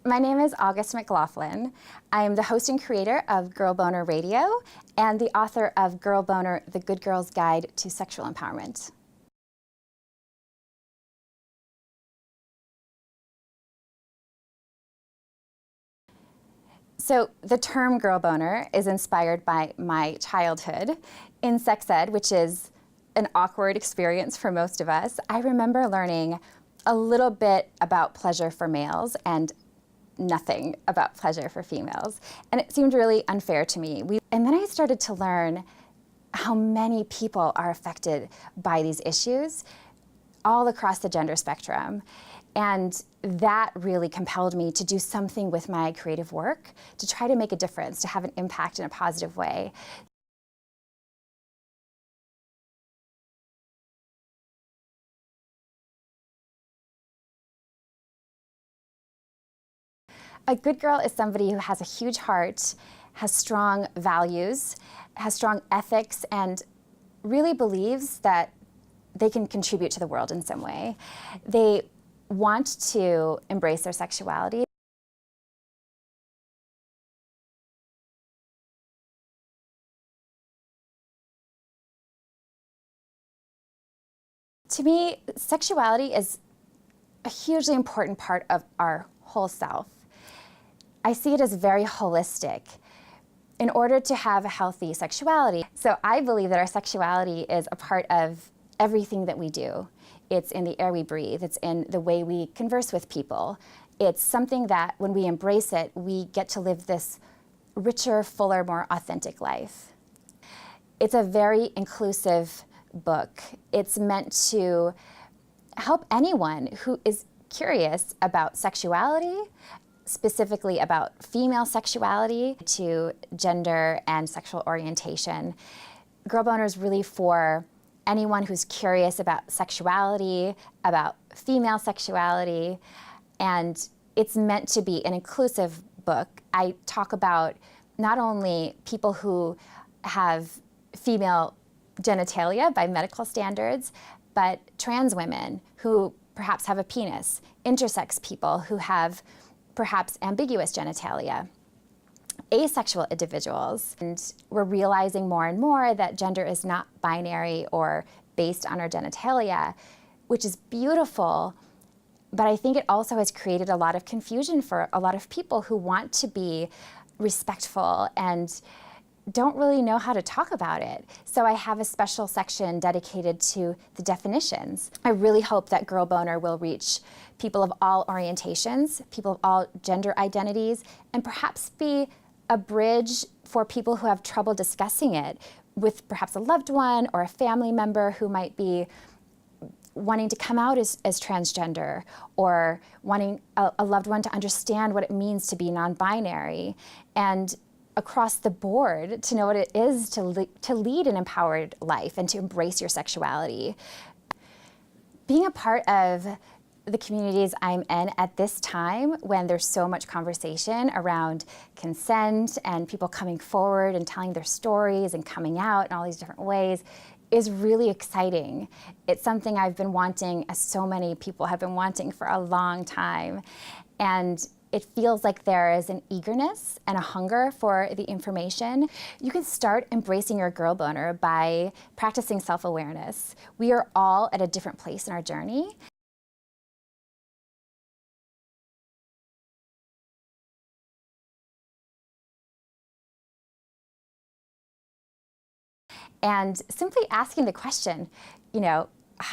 My name is August McLaughlin. I am the host and creator of Girl Boner Radio and the author of Girl Boner, The Good Girl's Guide to Sexual Empowerment. So the term girl boner is inspired by my childhood. In sex ed, which is an awkward experience for most of us, I remember learning a little bit about pleasure for males and nothing about pleasure for females. And it seemed really unfair to me. And then I started to learn how many people are affected by these issues all across the gender spectrum. And that really compelled me to do something with my creative work, to try to make a difference, to have an impact in a positive way. A good girl is somebody who has a huge heart, has strong values, has strong ethics, and really believes that they can contribute to the world in some way. They want to embrace their sexuality. To me, sexuality is a hugely important part of our whole self. I see it as very holistic in order to have a healthy sexuality. So I believe that our sexuality is a part of everything that we do. It's in the air we breathe. It's in the way we converse with people. It's something that when we embrace it, we get to live this richer, fuller, more authentic life. It's a very inclusive book. It's meant to help anyone who is curious about sexuality, specifically about female sexuality, to gender and sexual orientation. Girl Boner is really for anyone who's curious about sexuality, about female sexuality, and it's meant to be an inclusive book. I talk about not only people who have female genitalia by medical standards, but trans women who perhaps have a penis, intersex people who have perhaps ambiguous genitalia, asexual individuals. And we're realizing more and more that gender is not binary or based on our genitalia, which is beautiful, but I think it also has created a lot of confusion for a lot of people who want to be respectful and don't really know how to talk about it. So I have a special section dedicated to the definitions. I really hope that Girl Boner will reach people of all orientations, people of all gender identities, and perhaps be a bridge for people who have trouble discussing it with perhaps a loved one or a family member who might be wanting to come out as transgender, or wanting a loved one to understand what it means to be non-binary, and across the board to know what it is to lead an empowered life and to embrace your sexuality. Being a part of the communities I'm in at this time, when there's so much conversation around consent and people coming forward and telling their stories and coming out in all these different ways, is really exciting. It's something I've been wanting, as so many people have been wanting for a long time. And it feels like there is an eagerness and a hunger for the information. You can start embracing your girl boner by practicing self-awareness. We are all at a different place in our journey. And simply asking the question, how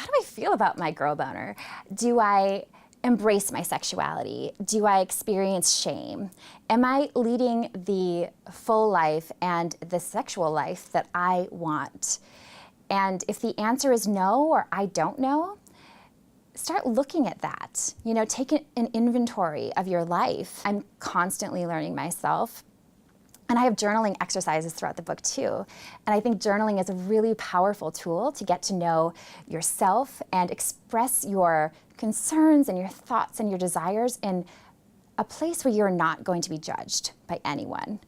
do I feel about my girl boner? Do I embrace my sexuality? Do I experience shame? Am I leading the full life and the sexual life that I want? And if the answer is no, or I don't know, start looking at that. Take an inventory of your life. I'm constantly learning myself. And I have journaling exercises throughout the book too. And I think journaling is a really powerful tool to get to know yourself and express your concerns and your thoughts and your desires in a place where you're not going to be judged by anyone.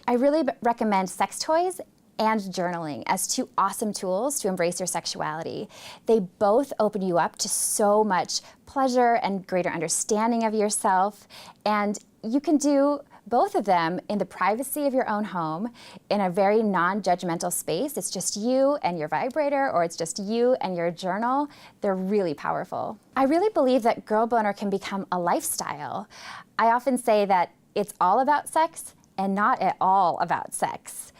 I really recommend sex toys and journaling as two awesome tools to embrace your sexuality. They both open you up to so much pleasure and greater understanding of yourself, and you can do both of them in the privacy of your own home in a very non-judgmental space. It's just you and your vibrator, or it's just you and your journal. They're really powerful. I really believe that Girl Boner can become a lifestyle. I often say that it's all about sex and not at all about sex.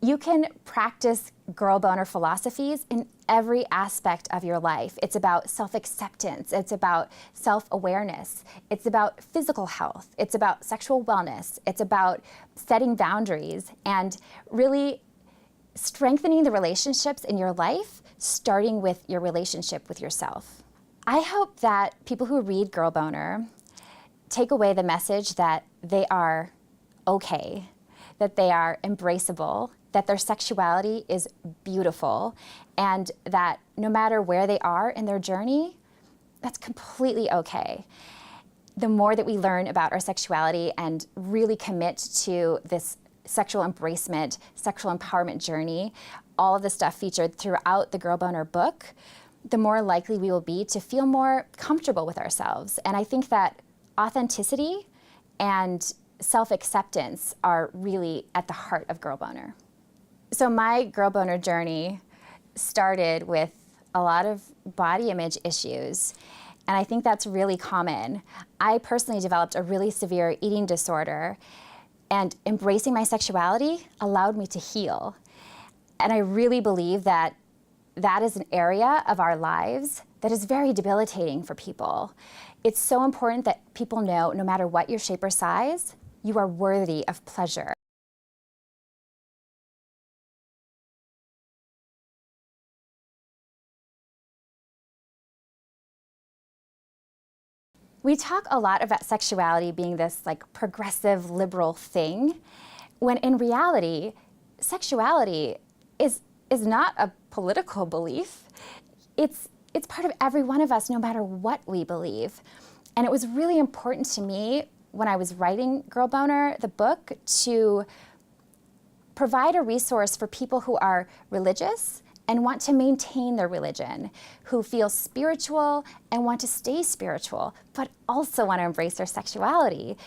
You can practice Girl Boner philosophies in every aspect of your life. It's about self-acceptance, it's about self-awareness, it's about physical health, it's about sexual wellness, it's about setting boundaries and really strengthening the relationships in your life, starting with your relationship with yourself. I hope that people who read Girl Boner take away the message that they are okay, that they are embraceable, that their sexuality is beautiful, and that no matter where they are in their journey, that's completely okay. The more that we learn about our sexuality and really commit to this sexual embracement, sexual empowerment journey, all of the stuff featured throughout the Girl Boner book, the more likely we will be to feel more comfortable with ourselves. And I think that authenticity and self-acceptance are really at the heart of Girl Boner. So my Girl Boner journey started with a lot of body image issues, and I think that's really common. I personally developed a really severe eating disorder, and embracing my sexuality allowed me to heal. And I really believe that that is an area of our lives that is very debilitating for people. It's so important that people know, no matter what your shape or size, you are worthy of pleasure. We talk a lot about sexuality being this like progressive liberal thing, when in reality, sexuality is not a political belief. It's part of every one of us, no matter what we believe. And it was really important to me when I was writing Girl Boner, the book, to provide a resource for people who are religious and want to maintain their religion, who feel spiritual and want to stay spiritual, but also want to embrace their sexuality.